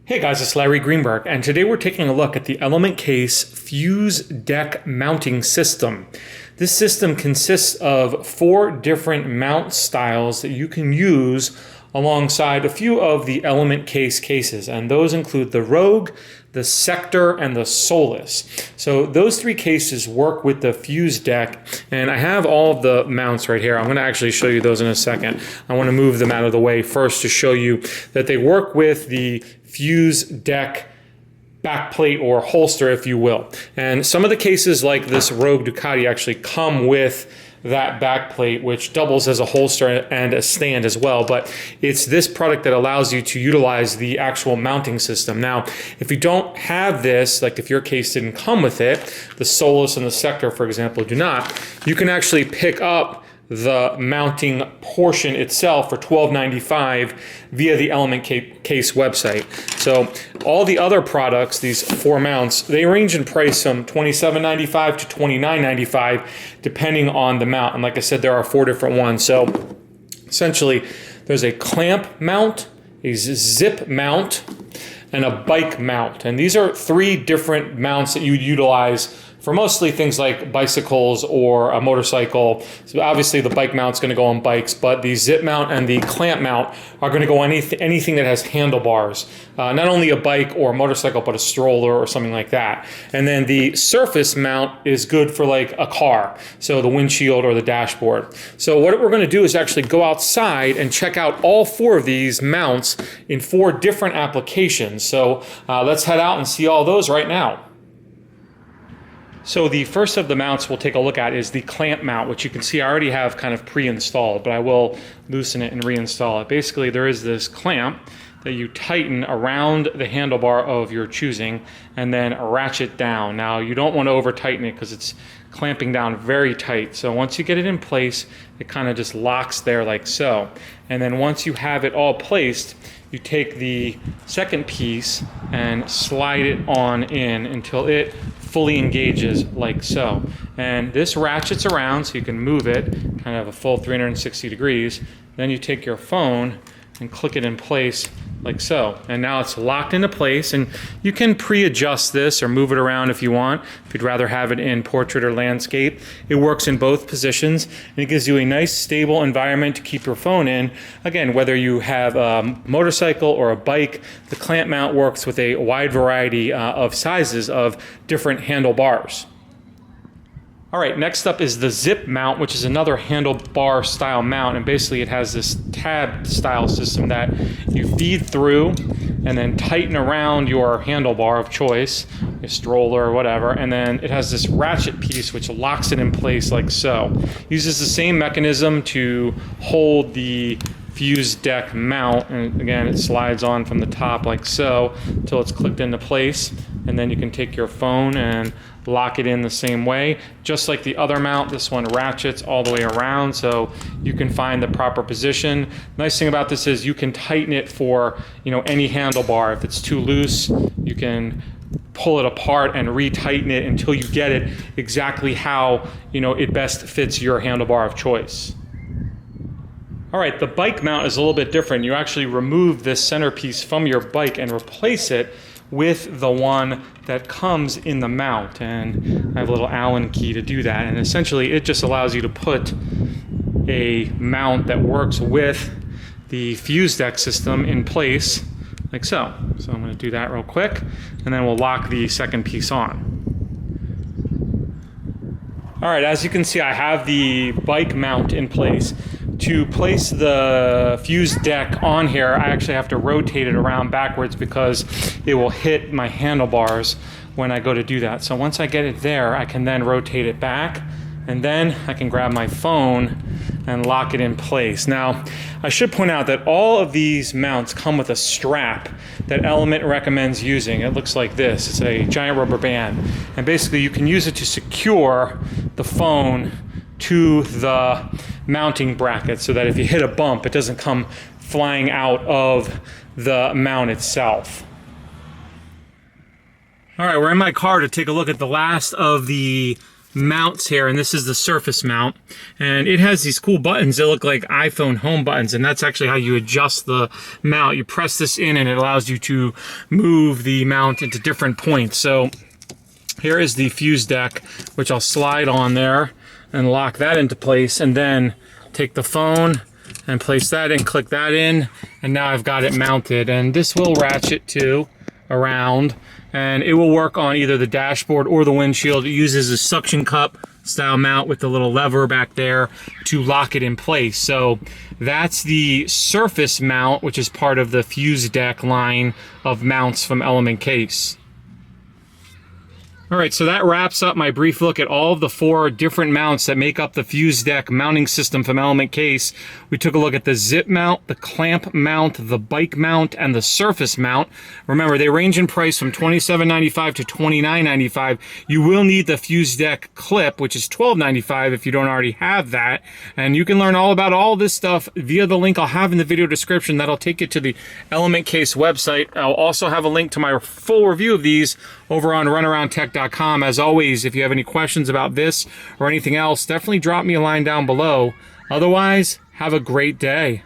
Hey guys, it's Larry Greenberg, and today we're taking a look at the Element Case Fuse Deck Mounting System. This system consists of 4 different mount styles that you can use alongside a few of the Element Case cases, and those include the Rogue, the Sector, and the Solus. So those 3 cases work with the Fuse Deck, and I have all of the mounts right here. I'm going to actually show you those in a second. I want to move them out of the way first to show you that they work with the Fuse Deck backplate or holster, if you will. And some of the cases like this Rogue Ducati actually come with that backplate, which doubles as a holster and a stand as well. But it's this product that allows you to utilize the actual mounting system. Now, if you don't have this, like if your case didn't come with it, the Solus and the Sector, for example, do not, you can actually pick up the mounting portion itself for $12.95 via the Element Case website. So all the other products, these 4 mounts, they range in price from $27.95 to $29.95 depending on the mount. And like I said, there are 4 different ones. So essentially, there's a clamp mount, a zip mount, and a bike mount. And these are 3 different mounts that you would utilize for mostly things like bicycles or a motorcycle. So obviously the bike mount's going to go on bikes, but the zip mount and the clamp mount are going to go on anything that has handlebars. Not only a bike or a motorcycle, but a stroller or something like that. And then the surface mount is good for like a car, so the windshield or the dashboard. So what we're going to do is actually go outside and check out all 4 of these mounts in 4 different applications. So let's head out and see all those right now. So the first of the mounts we'll take a look at is the clamp mount, which you can see I already have kind of pre-installed, but I will loosen it and reinstall it. Basically, there is this clamp that you tighten around the handlebar of your choosing and then ratchet down. Now, you don't want to over tighten it because it's clamping down very tight. So once you get it in place, it kind of just locks there like so. And then once you have it all placed, you take the second piece and slide it on in until it fully engages like so. And this ratchets around so you can move it kind of a full 360 degrees. Then you take your phone and click it in place like so. And now it's locked into place, and you can pre-adjust this or move it around if you want. If you'd rather have it in portrait or landscape, it works in both positions, and it gives you a nice stable environment to keep your phone in. Again, whether you have a motorcycle or a bike, the clamp mount works with a wide variety of sizes of different handlebars. All right, next up is the zip mount, which is another handlebar style mount, and basically it has this tab style system that you feed through and then tighten around your handlebar of choice, a stroller or whatever, and then it has this ratchet piece which locks it in place like so. Uses the same mechanism to hold the Fuse Deck mount, and again it slides on from the top like so until it's clicked into place, and then you can take your phone and lock it in the same way. Just like the other mount, this one ratchets all the way around so you can find the proper position. Nice thing about this is you can tighten it for any handlebar. If it's too loose, you can pull it apart and retighten it until you get it exactly how it best fits your handlebar of choice. All right, the bike mount is a little bit different. You actually remove this centerpiece from your bike and replace it with the one that comes in the mount. And I have a little Allen key to do that. And essentially, it just allows you to put a mount that works with the Fuse Deck system in place like so. So I'm going to do that real quick, and then we'll lock the second piece on. All right, as you can see, I have the bike mount in place. To place the Fuse Deck on here, I actually have to rotate it around backwards because it will hit my handlebars when I go to do that. So once I get it there, I can then rotate it back, and then I can grab my phone and lock it in place. Now, I should point out that all of these mounts come with a strap that Element recommends using. It looks like this. It's a giant rubber band. And basically, you can use it to secure the phone to the mounting bracket so that if you hit a bump, it doesn't come flying out of the mount itself. All right, we're in my car to take a look at the last of the mounts here, and this is the surface mount, and it has these cool buttons that look like iPhone home buttons, and that's actually how you adjust the mount. You press this in and it allows you to move the mount into different points. So here is the fuse deck, which I'll slide on there and lock that into place, and then take the phone and place that in, click that in, and now I've got it mounted. And this will ratchet too around, and it will work on either the dashboard or the windshield. It uses a suction cup style mount with the little lever back there to lock it in place. So that's the surface mount, which is part of the fuse deck line of mounts from Element Case. All right, so that wraps up my brief look at all of the 4 different mounts that make up the fuse deck mounting system from Element Case. We took a look at the zip mount, the clamp mount, the bike mount, and the surface mount. Remember, they range in price from $27.95 to $29.95. You will need the fuse deck clip, which is $12.95 if you don't already have that. And you can learn all about all this stuff via the link I'll have in the video description. That'll take you to the Element Case website. I'll also have a link to my full review of these over on runaroundtech.com. As always, if you have any questions about this or anything else, definitely drop me a line down below. Otherwise, have a great day.